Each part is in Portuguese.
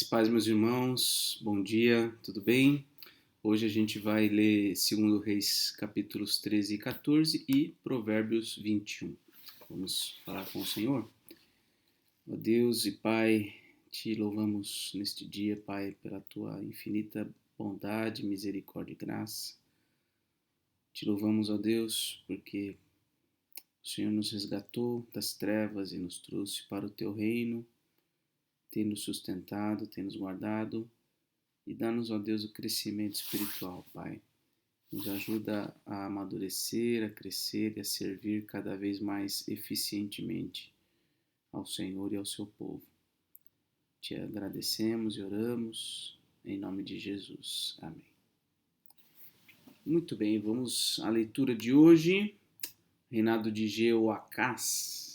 Paz, meus irmãos, bom dia, tudo bem? Hoje a gente vai ler 2 Reis, capítulos 13 e 14 e Provérbios 21. Vamos falar com o Senhor? Ó Deus e Pai, te louvamos neste dia, Pai, pela tua infinita bondade, misericórdia e graça. Te louvamos, ó Deus, porque o Senhor nos resgatou das trevas e nos trouxe para o teu reino, tem nos sustentado, tem nos guardado. E dá-nos, ó Deus, o crescimento espiritual, Pai. Nos ajuda a amadurecer, a crescer e a servir cada vez mais eficientemente ao Senhor e ao seu povo. Te agradecemos e oramos em nome de Jesus. Amém. Muito bem, vamos à leitura de hoje. Reinado de Jeoacás.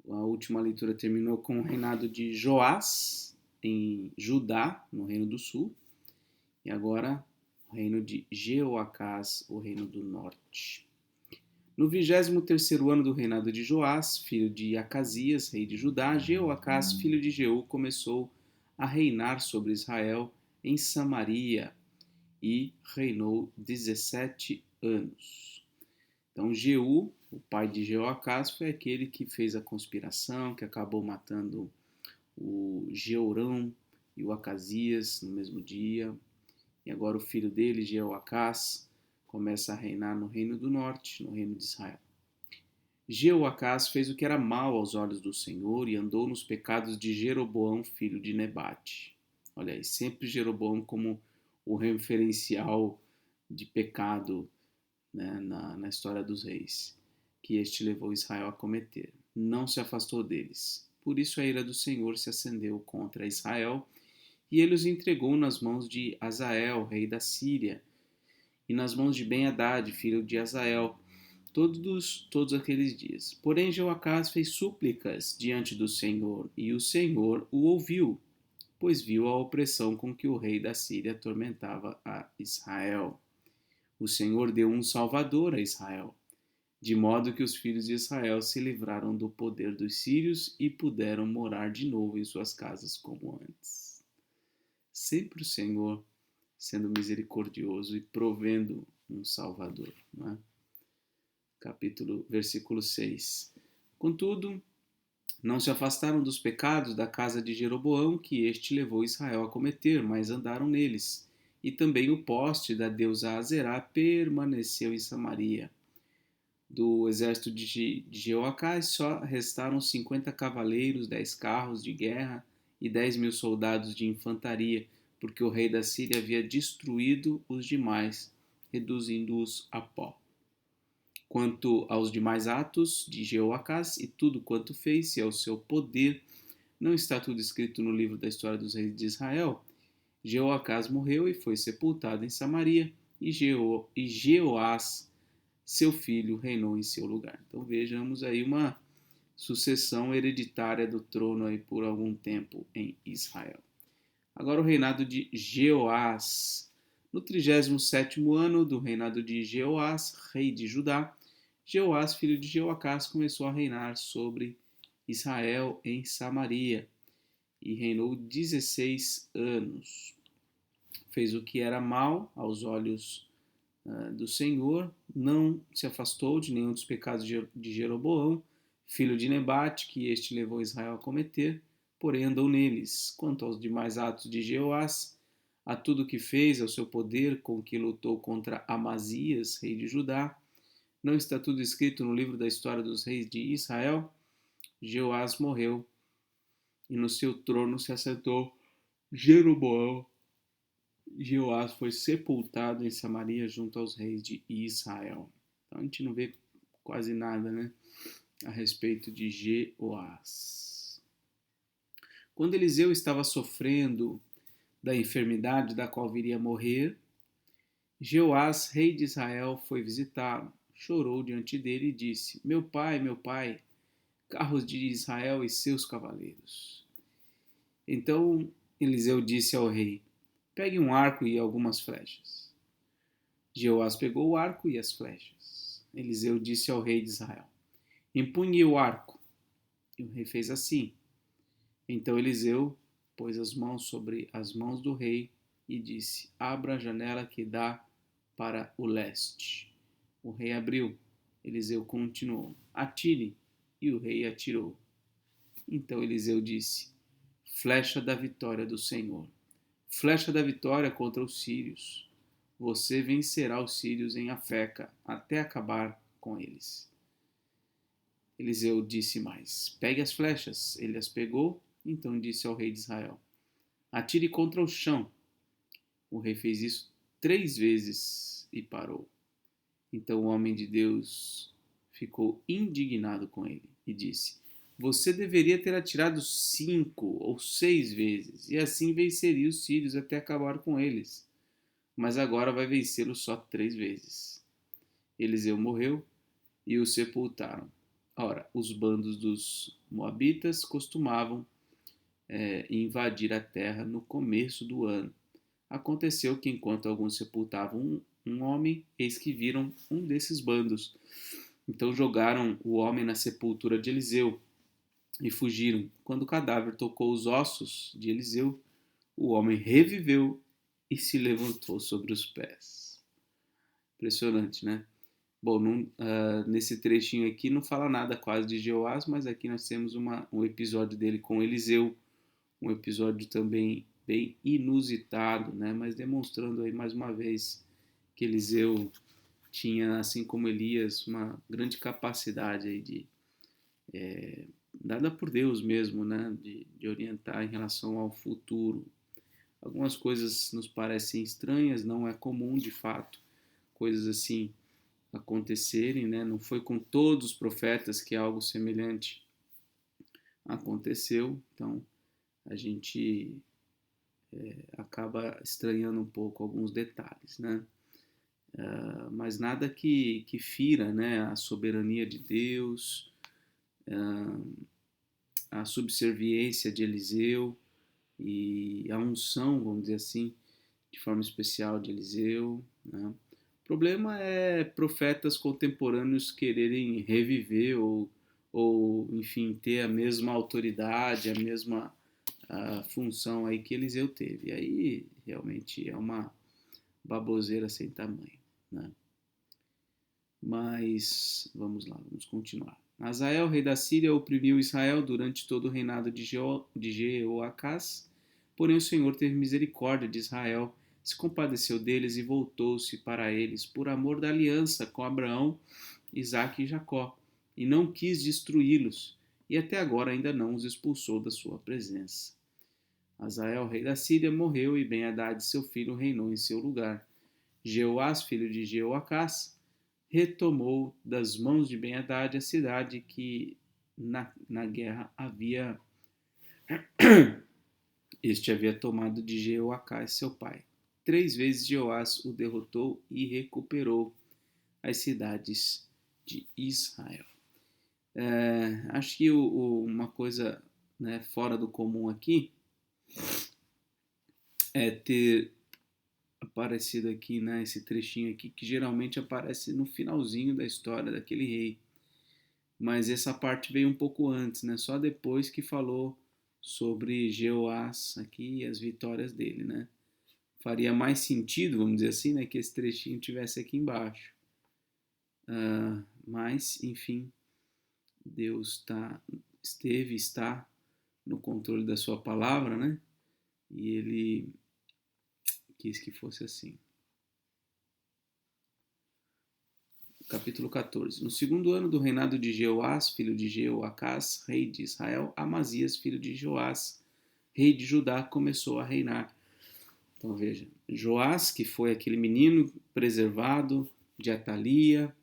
A última leitura terminou com o reinado de Joás em Judá, no Reino do Sul. E agora o reino de Jeoacás, o reino do norte. No 23º ano do reinado de Joás, filho de Acasias, rei de Judá, Jeoacás, filho de Jeú, começou a reinar sobre Israel em Samaria e reinou 17 anos. Então Jeú, o pai de Jeoacás, foi aquele que fez a conspiração, que acabou matando o Jeorão e o Acasias no mesmo dia. E agora o filho dele, Jeoacás, começa a reinar no reino do norte, no reino de Israel. Jeoacás fez o que era mal aos olhos do Senhor e andou nos pecados de Jeroboão, filho de Nebate. Olha aí, sempre Jeroboão como o referencial de pecado, né, na história dos reis, que este levou Israel a cometer. Não se afastou deles. Por isso a ira do Senhor se acendeu contra Israel, e ele os entregou nas mãos de Azael, rei da Síria, e nas mãos de Ben-Hadad, filho de Azael, todos aqueles dias. Porém, Jeoacás fez súplicas diante do Senhor, e o Senhor o ouviu, pois viu a opressão com que o rei da Síria atormentava a Israel. O Senhor deu um salvador a Israel, de modo que os filhos de Israel se livraram do poder dos sírios e puderam morar de novo em suas casas como antes. Sempre o Senhor sendo misericordioso e provendo um Salvador. Não é? Versículo 6. Contudo, não se afastaram dos pecados da casa de Jeroboão, que este levou Israel a cometer, mas andaram neles. E também o poste da deusa Azerá permaneceu em Samaria. Do exército de Jeoacás só restaram 50 cavaleiros, 10 carros de guerra e 10.000 soldados de infantaria, porque o rei da Síria havia destruído os demais, reduzindo-os a pó. Quanto aos demais atos de Jeoacás e tudo quanto fez e ao seu poder, não está tudo escrito no livro da história dos reis de Israel? Jeoacás morreu e foi sepultado em Samaria, e Jeoás, seu filho, reinou em seu lugar. Então vejamos aí uma sucessão hereditária do trono aí por algum tempo em Israel. Agora o reinado de Jeoás. No 37º ano do reinado de Jeoás, rei de Judá, Jeoás, filho de Jeoacás, começou a reinar sobre Israel em Samaria e reinou 16 anos. Fez o que era mal aos olhos do Senhor, não se afastou de nenhum dos pecados de Jeroboão, filho de Nebate, que este levou Israel a cometer, porém andou neles. Quanto aos demais atos de Jeoás, a tudo que fez, ao seu poder com que lutou contra Amazias, rei de Judá, não está tudo escrito no livro da história dos reis de Israel? Jeoás morreu e no seu trono se assentou Jeroboão. Jeoás foi sepultado em Samaria junto aos reis de Israel. Então a gente não vê quase nada, né, a respeito de Jeoás. Quando Eliseu estava sofrendo da enfermidade da qual viria a morrer, Jeoás, rei de Israel, foi visitá-lo, chorou diante dele e disse: meu pai, carros de Israel e seus cavaleiros. Então Eliseu disse ao rei: pegue um arco e algumas flechas. Jeoás pegou o arco e as flechas. Eliseu disse ao rei de Israel: empunhe o arco. E o rei fez assim. Então Eliseu pôs as mãos sobre as mãos do rei e disse: Abra a janela que dá para o leste. O rei abriu. Eliseu continuou: Atire. E o rei atirou. Então Eliseu disse: Flecha da vitória do Senhor. Flecha da vitória contra os sírios. Você vencerá os sírios em Afeca até acabar com eles. Eliseu disse mais: Pegue as flechas. Ele as pegou, então disse ao rei de Israel: Atire contra o chão. O rei fez isso 3 vezes e parou. Então o homem de Deus ficou indignado com ele e disse: Você deveria ter atirado 5 ou 6 vezes, e assim venceria os sírios até acabar com eles. Mas agora vai vencê-los só 3 vezes. Eliseu morreu e o sepultaram. Ora, os bandos dos moabitas costumavam invadir a terra no começo do ano. Aconteceu que enquanto alguns sepultavam um homem, eis que viram um desses bandos. Então jogaram o homem na sepultura de Eliseu e fugiram. Quando o cadáver tocou os ossos de Eliseu, o homem reviveu e se levantou sobre os pés. Impressionante, né? Bom, nesse trechinho aqui não fala nada quase de Jeoás, mas aqui nós temos um episódio dele com Eliseu, um episódio também bem inusitado, né? Mas demonstrando aí mais uma vez que Eliseu tinha, assim como Elias, uma grande capacidade aí dada por Deus mesmo, né? De orientar em relação ao futuro. Algumas coisas nos parecem estranhas, não é comum de fato coisas assim acontecerem, né? Não foi com todos os profetas que algo semelhante aconteceu, então a gente acaba estranhando um pouco alguns detalhes, né? Mas nada que fira, né, a soberania de Deus, a subserviência de Eliseu e a unção, vamos dizer assim, de forma especial de Eliseu, né? O problema é profetas contemporâneos quererem reviver ou enfim, ter a mesma autoridade, a mesma função aí que Eliseu teve. E aí realmente é uma baboseira sem tamanho, né? Mas vamos lá, vamos continuar. Azael, rei da Síria, oprimiu Israel durante todo o reinado de Jeoacás, porém o Senhor teve misericórdia de Israel, se compadeceu deles e voltou-se para eles por amor da aliança com Abraão, Isaque e Jacó, e não quis destruí-los, e até agora ainda não os expulsou da sua presença. Azael, rei da Síria, morreu e Ben-Hadad, seu filho, reinou em seu lugar. Jeoás, filho de Jeoacás, retomou das mãos de Ben-Hadad a cidade que na guerra este havia tomado de Jeoacás, seu pai. 3 vezes Jeoás o derrotou e recuperou as cidades de Israel. Acho que uma coisa, né, fora do comum aqui é ter aparecido aqui, né, esse trechinho aqui, que geralmente aparece no finalzinho da história daquele rei. Mas essa parte veio um pouco antes, né? Só depois que falou sobre Jeoás aqui e as vitórias dele, né? Faria mais sentido, vamos dizer assim, né, que esse trechinho tivesse aqui embaixo. Mas, enfim, Deus está no controle da sua palavra, né? E ele quis que fosse assim. Capítulo 14. No segundo ano do reinado de Jeoás, filho de Jeoacás, rei de Israel, Amazias, filho de Joás, rei de Judá, começou a reinar. Então veja, Joás, que foi aquele menino preservado de Atalia,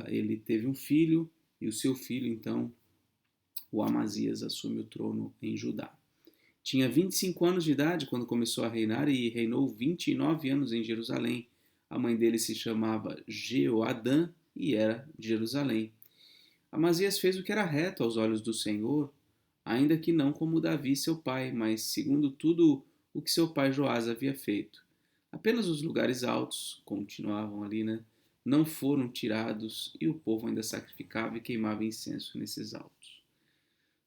ele teve um filho, e o seu filho, então, o Amazias, assume o trono em Judá. Tinha 25 anos de idade quando começou a reinar e reinou 29 anos em Jerusalém. A mãe dele se chamava Jeoadã e era de Jerusalém. Amazias fez o que era reto aos olhos do Senhor, ainda que não como Davi, seu pai, mas segundo tudo o que seu pai Joás havia feito. Apenas os lugares altos, continuavam ali, né, não foram tirados e o povo ainda sacrificava e queimava incenso nesses altos.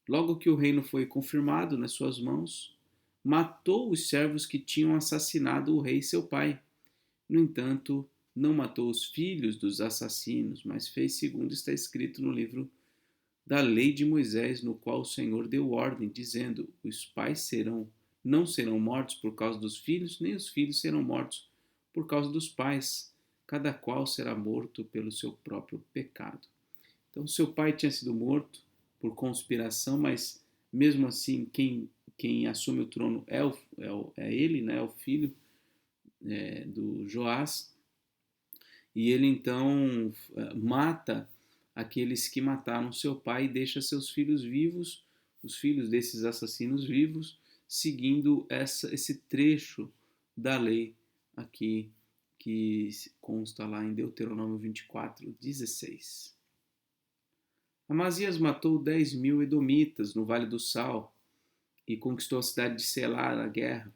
Logo que o reino foi confirmado nas suas mãos, matou os servos que tinham assassinado o rei seu pai. No entanto, não matou os filhos dos assassinos, mas fez segundo está escrito no livro da lei de Moisés, no qual o Senhor deu ordem, dizendo: os pais não serão mortos por causa dos filhos, nem os filhos serão mortos por causa dos pais. Cada qual será morto pelo seu próprio pecado. Então, seu pai tinha sido morto por conspiração, mas mesmo assim, quem assume o trono é ele, né, é o filho do Joás, e ele então mata aqueles que mataram seu pai e deixa seus filhos vivos, os filhos desses assassinos vivos, seguindo esse trecho da lei aqui que consta lá em Deuteronômio 24:16. Amazias matou 10.000 edomitas no Vale do Sal e conquistou a cidade de Selá na guerra,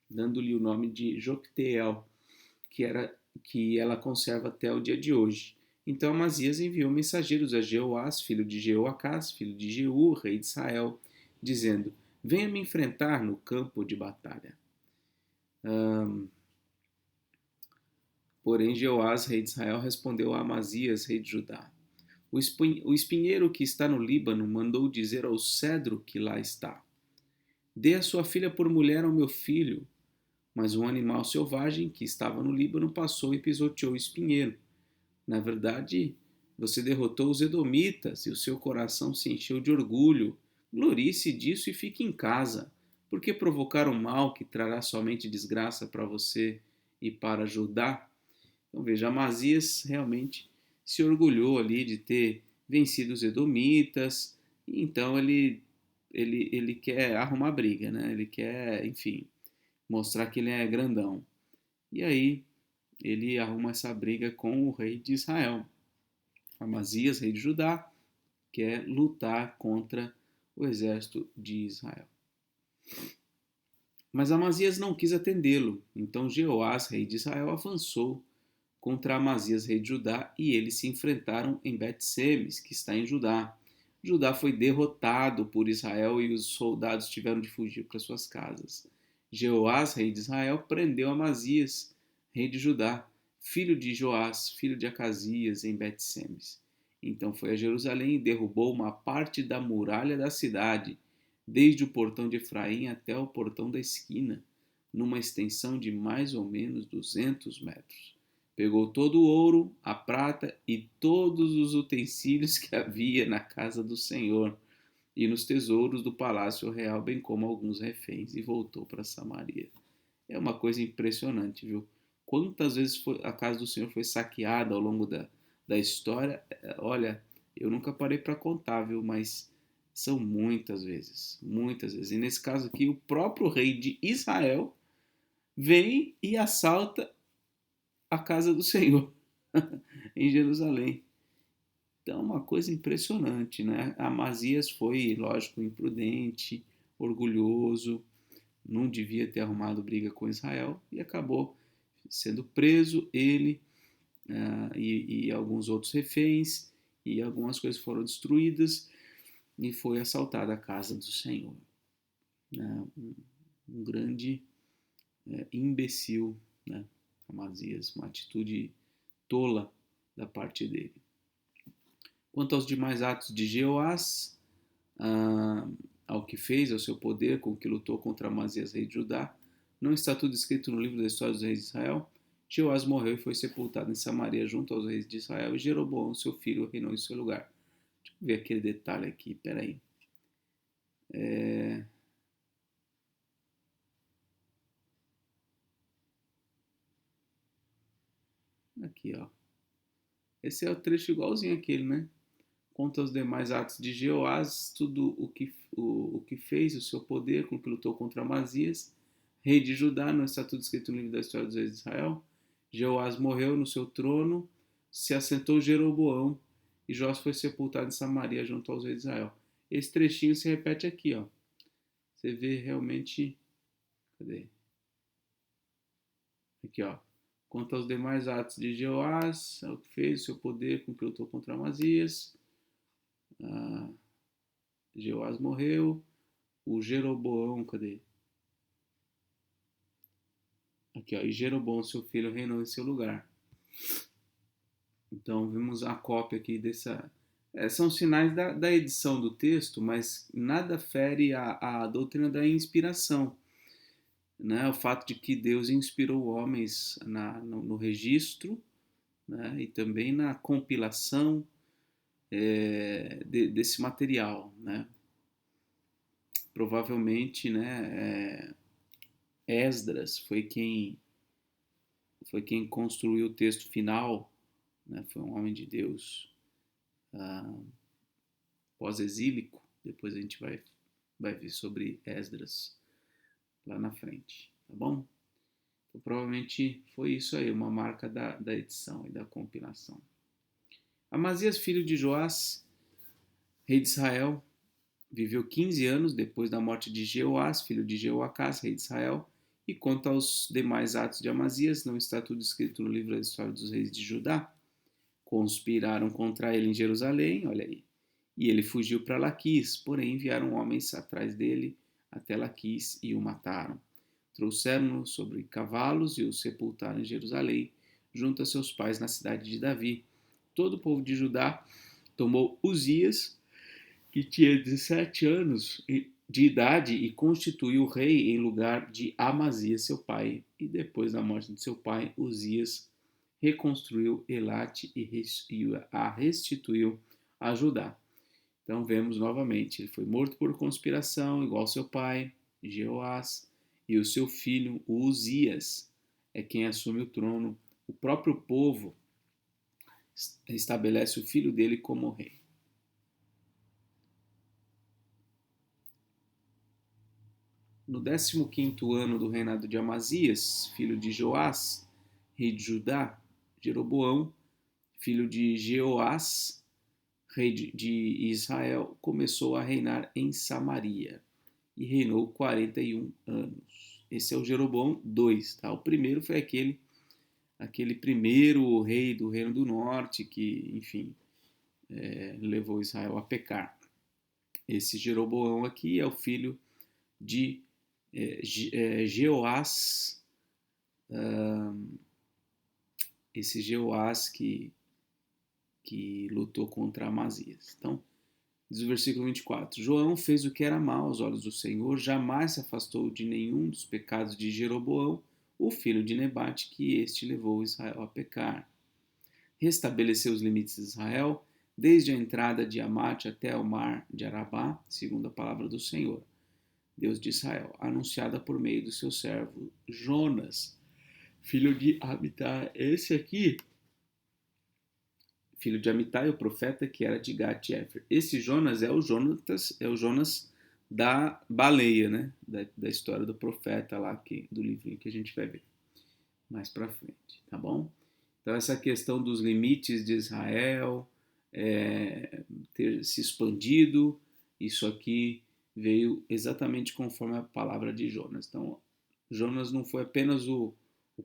dando-lhe o nome de Jocteel, que ela conserva até o dia de hoje. Então Amazias enviou mensageiros a Jeoás, filho de Jeoacás, filho de Jeú, rei de Israel, dizendo: venha me enfrentar no campo de batalha. Porém, Jeoás, rei de Israel, respondeu a Amazias, rei de Judá: o espinheiro que está no Líbano mandou dizer ao cedro que lá está: dê a sua filha por mulher ao meu filho. Mas um animal selvagem que estava no Líbano passou e pisoteou o espinheiro. Na verdade, você derrotou os edomitas e o seu coração se encheu de orgulho. Glorie-se disso e fique em casa, porque provocar o mal que trará somente desgraça para você e para Judá. Então veja, Amazias realmente se orgulhou ali de ter vencido os edomitas, então ele quer arrumar briga, né? Ele quer, enfim, mostrar que ele é grandão. E aí ele arruma essa briga com o rei de Israel. Amazias, rei de Judá, quer lutar contra o exército de Israel. Mas Amazias não quis atendê-lo. Então Jeoás, rei de Israel, avançou contra Amazias, rei de Judá, e eles se enfrentaram em Bet-Semes, que está em Judá. Judá foi derrotado por Israel e os soldados tiveram de fugir para suas casas. Jeoás, rei de Israel, prendeu Amazias, rei de Judá, filho de Joás, filho de Acasias, em Bet-Semes. Então foi a Jerusalém e derrubou uma parte da muralha da cidade, desde o portão de Efraim até o portão da esquina, numa extensão de mais ou menos 200 metros. Pegou todo o ouro, a prata e todos os utensílios que havia na casa do Senhor e nos tesouros do palácio real, bem como alguns reféns, e voltou para Samaria. É uma coisa impressionante, viu? Quantas vezes a casa do Senhor foi saqueada ao longo da história? Olha, eu nunca parei para contar, viu? Mas são muitas vezes, muitas vezes. E nesse caso aqui, o próprio rei de Israel vem e assalta a casa do Senhor em Jerusalém. Então, uma coisa impressionante, né? Amazias foi, lógico, imprudente, orgulhoso, não devia ter arrumado briga com Israel e acabou sendo preso, ele e alguns outros reféns, e algumas coisas foram destruídas e foi assaltada a casa do Senhor. Né? Um grande imbecil, né? Amazias, uma atitude tola da parte dele. Quanto aos demais atos de Jeoás, ao que fez, ao seu poder, com que lutou contra Amazias, rei de Judá, não está tudo escrito no livro da história dos reis de Israel? Jeoás morreu e foi sepultado em Samaria junto aos reis de Israel, e Jeroboão, seu filho, reinou em seu lugar. Deixa eu ver aquele detalhe aqui, peraí. Aqui, ó. Esse é o trecho igualzinho àquele, né? Conta os demais atos de Jeoás, tudo o que fez, o seu poder, com que lutou contra Amazias, rei de Judá, não está tudo escrito no livro da história dos reis de Israel. Jeoás morreu no seu trono, se assentou Jeroboão, e Jó foi sepultado em Samaria junto aos reis de Israel. Esse trechinho se repete aqui, ó. Você vê realmente. Cadê? Aqui, ó. Quanto aos demais atos de Jeoás, é o que fez, o seu poder, com que lutou contra Amazias. Jeoás morreu. O Jeroboão, cadê? Aqui, ó, e Jeroboão, seu filho, reinou em seu lugar. Então, vimos a cópia aqui dessa. São sinais da edição do texto, mas nada fere a doutrina da inspiração, né? O fato de que Deus inspirou homens no registro, né? E também na compilação desse material, né? Provavelmente, né, Esdras foi quem construiu o texto final, né? Foi um homem de Deus pós-exílico. Depois a gente vai ver sobre Esdras lá na frente, tá bom? Então, provavelmente foi isso aí, uma marca da edição e da compilação. Amazias, filho de Joás, rei de Israel, viveu 15 anos depois da morte de Jeoás, filho de Jeoacás, rei de Israel. E quanto aos demais atos de Amazias, não está tudo escrito no livro da história dos reis de Judá? Conspiraram contra ele em Jerusalém, olha aí, e ele fugiu para Laquis, porém enviaram homens atrás dele até Laquis e o mataram. Trouxeram-no sobre cavalos e o sepultaram em Jerusalém, junto a seus pais na cidade de Davi. Todo o povo de Judá tomou Uzias, que tinha 17 anos de idade, e constituiu rei em lugar de Amazias, seu pai. E depois da morte de seu pai, Uzias reconstruiu Elate e a restituiu a Judá. Então vemos novamente, ele foi morto por conspiração, igual seu pai, Jeoás, e o seu filho, Uzias, é quem assume o trono. O próprio povo estabelece o filho dele como rei. No 15º ano do reinado de Amazias, filho de Joás, rei de Judá, Jeroboão, filho de Jeoás, rei de Israel, começou a reinar em Samaria e reinou 41 anos. Esse é o Jeroboão II, tá? O primeiro foi aquele primeiro rei do Reino do Norte que, enfim, levou Israel a pecar. Esse Jeroboão aqui é o filho de Jeoás, esse Jeoás que lutou contra Amazias. Então, diz o versículo 24: João fez o que era mal aos olhos do Senhor, jamais se afastou de nenhum dos pecados de Jeroboão, o filho de Nebate, que este levou Israel a pecar. Restabeleceu os limites de Israel, desde a entrada de Amate até o mar de Arabá, segundo a palavra do Senhor, Deus de Israel, anunciada por meio do seu servo Jonas, filho de Amitai. Esse aqui, filho de Amitai, o profeta que era de Gat-Hefer. Esse Jonas é o Jonas da baleia, né? Da história do profeta lá, do livrinho que a gente vai ver mais para frente, tá bom? Então essa questão dos limites de Israel ter se expandido, isso aqui veio exatamente conforme a palavra de Jonas. Então, Jonas não foi apenas o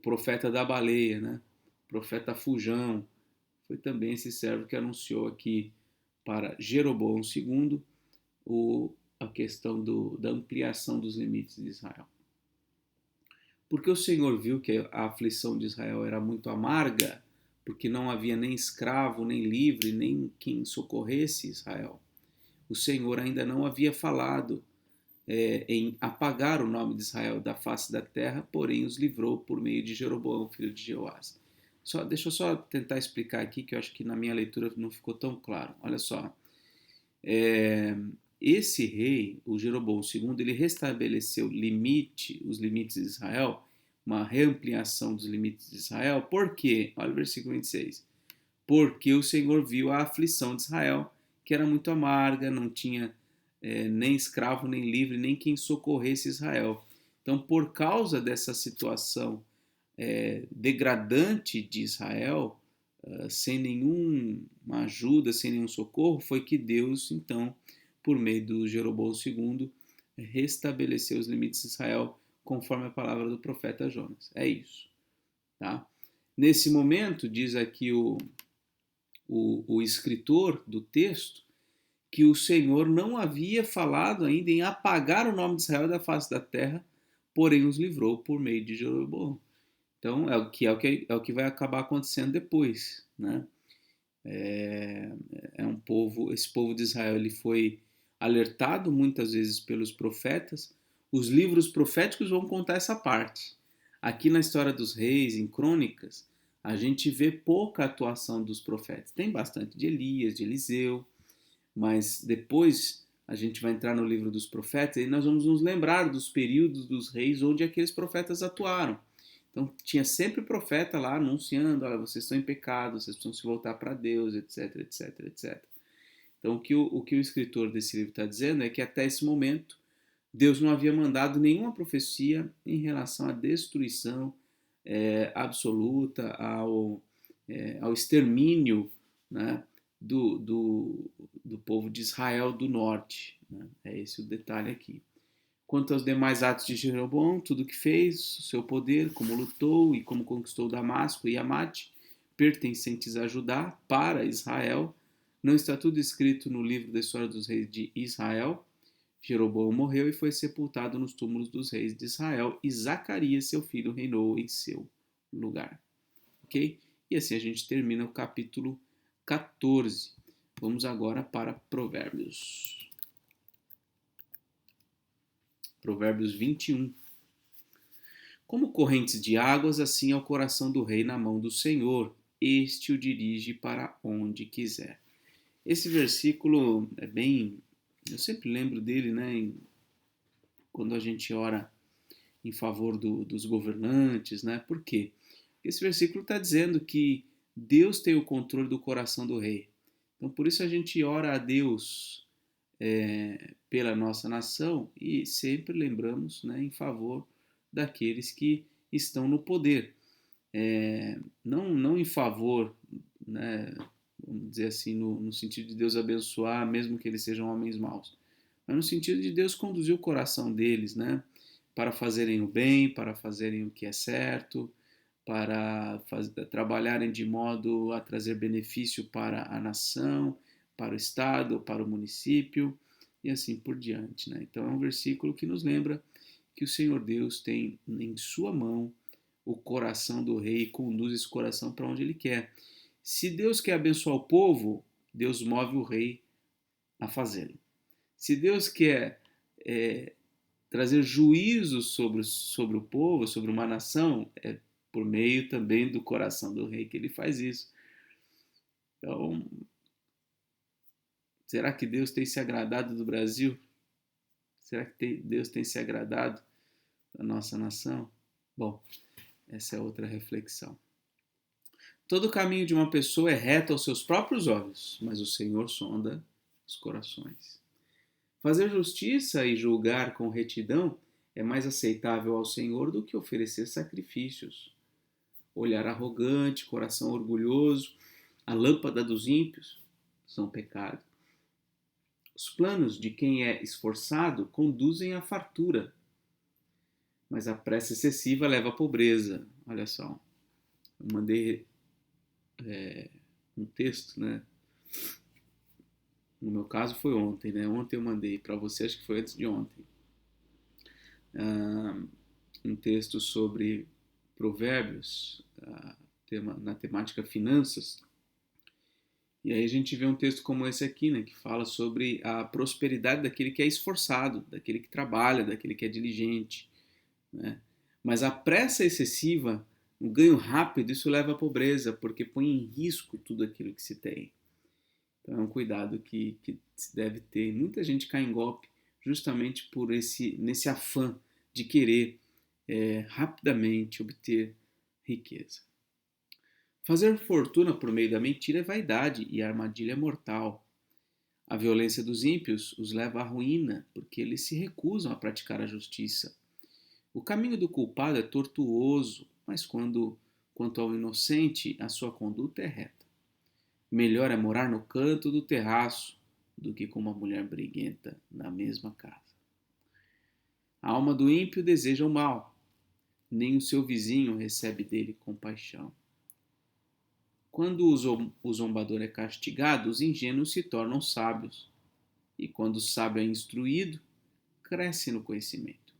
profeta da baleia, né? O profeta fujão. Foi também esse servo que anunciou aqui para Jeroboão II a questão da ampliação dos limites de Israel. Porque o Senhor viu que a aflição de Israel era muito amarga, porque não havia nem escravo, nem livre, nem quem socorresse Israel. O Senhor ainda não havia falado em apagar o nome de Israel da face da terra, porém os livrou por meio de Jeroboão, filho de Jeoás. Deixa eu só tentar explicar aqui, que eu acho que na minha leitura não ficou tão claro. Olha só. Esse rei, o Jeroboão II, ele restabeleceu os limites de Israel, uma reampliação dos limites de Israel. Por quê? Olha o versículo 26. Porque o Senhor viu a aflição de Israel, que era muito amarga, não tinha nem escravo, nem livre, nem quem socorresse Israel. Então, por causa dessa situação degradante de Israel, sem nenhuma ajuda, sem nenhum socorro, foi que Deus, então, por meio do Jeroboão II, restabeleceu os limites de Israel conforme a palavra do profeta Jonas. É isso. Tá? Nesse momento, diz aqui o escritor do texto, que o Senhor não havia falado ainda em apagar o nome de Israel da face da terra, porém os livrou por meio de Jeroboão. Então, é o que vai acabar acontecendo depois, né? É, esse povo de Israel, ele foi alertado muitas vezes pelos profetas. Os livros proféticos vão contar essa parte. Aqui na história dos reis, em Crônicas, a gente vê pouca atuação dos profetas. Tem bastante de Elias, de Eliseu, mas depois a gente vai entrar no livro dos profetas e nós vamos nos lembrar dos períodos dos reis onde aqueles profetas atuaram. Então tinha sempre profeta lá anunciando, olha, vocês estão em pecado, vocês precisam se voltar para Deus, etc, etc, etc. Então o que o escritor desse livro está dizendo é que até esse momento Deus não havia mandado nenhuma profecia em relação à destruição absoluta, ao extermínio, né, do povo de Israel do norte. Né? É esse o detalhe aqui. Quanto aos demais atos de Jeroboão, tudo que fez, o seu poder, como lutou e como conquistou Damasco e Amate, pertencentes a Judá, para Israel, não está tudo escrito no livro da história dos reis de Israel? Jeroboão morreu e foi sepultado nos túmulos dos reis de Israel, e Zacarias, seu filho, reinou em seu lugar. Ok? E assim a gente termina o capítulo 14. Vamos agora para Provérbios. Provérbios 21. Como correntes de águas, assim é o coração do rei na mão do Senhor. Este o dirige para onde quiser. Esse versículo é bem. Eu sempre lembro dele, né? Quando a gente ora em favor dos governantes, né? Por quê? Esse versículo está dizendo que Deus tem o controle do coração do rei. Então, por isso a gente ora a Deus pela nossa nação e sempre lembramos, né, em favor daqueles que estão no poder. Não em favor, né, vamos dizer assim, no sentido de Deus abençoar, mesmo que eles sejam homens maus, mas no sentido de Deus conduzir o coração deles, né, para fazerem o bem, para fazerem o que é certo, para trabalharem de modo a trazer benefício para a nação, para o Estado, para o município e assim por diante. Né? Então é um versículo que nos lembra que o Senhor Deus tem em sua mão o coração do rei e conduz esse coração para onde ele quer. Se Deus quer abençoar o povo, Deus move o rei a fazê-lo. Se Deus quer trazer juízo sobre o povo, sobre uma nação, é por meio também do coração do rei que ele faz isso. Então, será que Deus tem se agradado do Brasil? Será que Deus tem se agradado da nossa nação? Bom, essa é outra reflexão. Todo caminho de uma pessoa é reto aos seus próprios olhos, mas o Senhor sonda os corações. Fazer justiça e julgar com retidão é mais aceitável ao Senhor do que oferecer sacrifícios. Olhar arrogante, coração orgulhoso, a lâmpada dos ímpios são pecado. Os planos de quem é esforçado conduzem à fartura, mas a pressa excessiva leva à pobreza. Olha só, eu mandei um texto, né? No meu caso foi ontem, né? Ontem eu mandei para você, acho que foi antes de ontem, um texto sobre provérbios, na temática finanças. E aí a gente vê um texto como esse aqui, né, que fala sobre a prosperidade daquele que é esforçado, daquele que trabalha, daquele que é diligente, né? Mas a pressa excessiva, o ganho rápido, isso leva à pobreza, porque põe em risco tudo aquilo que se tem. Então é um cuidado que se deve ter. Muita gente cai em golpe justamente nesse afã de querer rapidamente obter riqueza. Fazer fortuna por meio da mentira é vaidade e armadilha mortal. A violência dos ímpios os leva à ruína, porque eles se recusam a praticar a justiça. O caminho do culpado é tortuoso, mas quanto ao inocente, a sua conduta é reta. Melhor é morar no canto do terraço do que com uma mulher briguenta na mesma casa. A alma do ímpio deseja o mal, nem o seu vizinho recebe dele compaixão. Quando o zombador é castigado, os ingênuos se tornam sábios, e quando o sábio é instruído, cresce no conhecimento.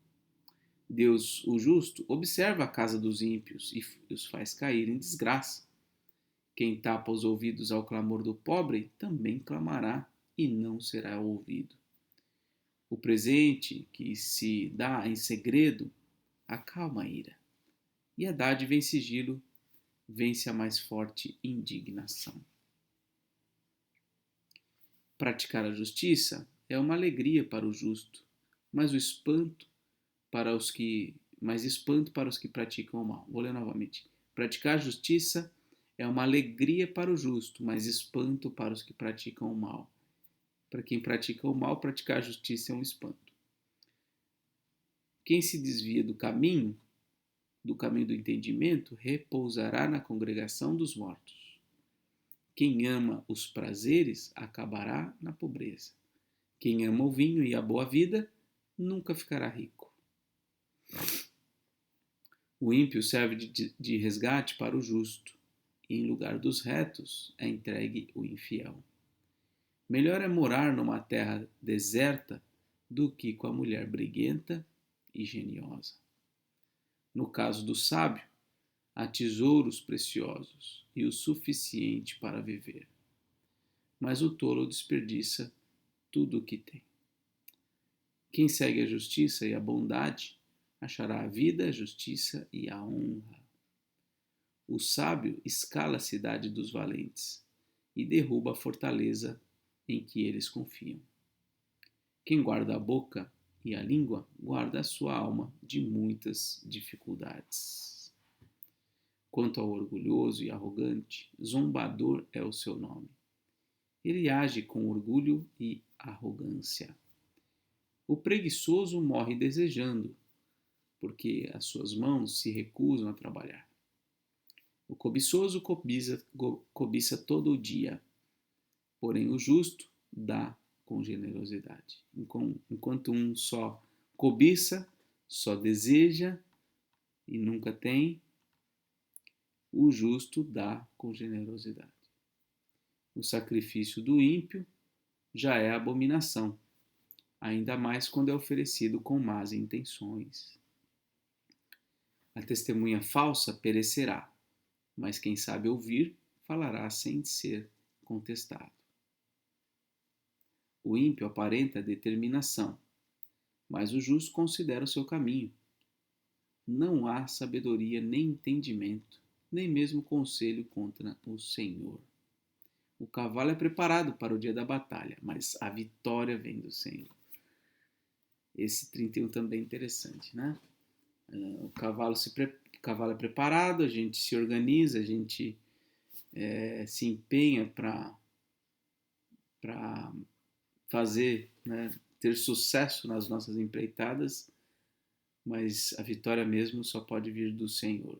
Deus, o justo, observa a casa dos ímpios e os faz cair em desgraça. Quem tapa os ouvidos ao clamor do pobre também clamará e não será ouvido. O presente que se dá em segredo acalma a ira, e a dádiva em sigilo vence a mais forte indignação. Praticar a justiça é uma alegria para o justo, mas espanto para os que praticam o mal. Vou ler novamente. Praticar a justiça é uma alegria para o justo, mas espanto para os que praticam o mal. Para quem pratica o mal, praticar a justiça é um espanto. Quem se desvia do caminho do entendimento, repousará na congregação dos mortos. Quem ama os prazeres acabará na pobreza. Quem ama o vinho e a boa vida nunca ficará rico. O ímpio serve de resgate para o justo, e em lugar dos retos é entregue o infiel. Melhor é morar numa terra deserta do que com a mulher briguenta e geniosa. No caso do sábio, há tesouros preciosos e o suficiente para viver. Mas o tolo desperdiça tudo o que tem. Quem segue a justiça e a bondade achará a vida, a justiça e a honra. O sábio escala a cidade dos valentes e derruba a fortaleza em que eles confiam. Quem guarda a boca e a língua guarda a sua alma de muitas dificuldades. Quanto ao orgulhoso e arrogante, zombador é o seu nome. Ele age com orgulho e arrogância. O preguiçoso morre desejando, porque as suas mãos se recusam a trabalhar. O cobiçoso cobiça todo o dia, porém o justo dá com generosidade. Enquanto um só cobiça, só deseja e nunca tem, o justo dá com generosidade. O sacrifício do ímpio já é abominação, ainda mais quando é oferecido com más intenções. A testemunha falsa perecerá, mas quem sabe ouvir falará sem ser contestado. O ímpio aparenta determinação, mas o justo considera o seu caminho. Não há sabedoria nem entendimento, nem mesmo conselho contra o Senhor. O cavalo é preparado para o dia da batalha, mas a vitória vem do Senhor. Esse 31 também é interessante, né? O cavalo é preparado, a gente se organiza, a gente se empenha para fazer, né, ter sucesso nas nossas empreitadas, mas a vitória mesmo só pode vir do Senhor.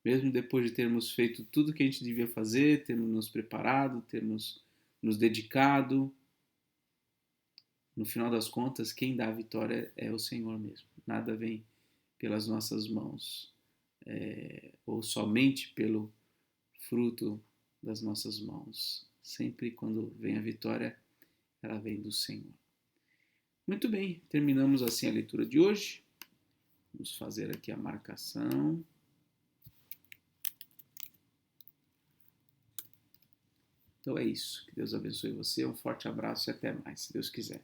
Mesmo depois de termos feito tudo que a gente devia fazer, termos nos preparado, termos nos dedicado, no final das contas, quem dá a vitória é o Senhor mesmo. Nada vem pelas nossas mãos, ou somente pelo fruto das nossas mãos. Sempre quando vem a vitória, ela vem do Senhor. Muito bem, terminamos assim a leitura de hoje. Vamos fazer aqui a marcação. Então é isso. Que Deus abençoe você. Um forte abraço e até mais, se Deus quiser.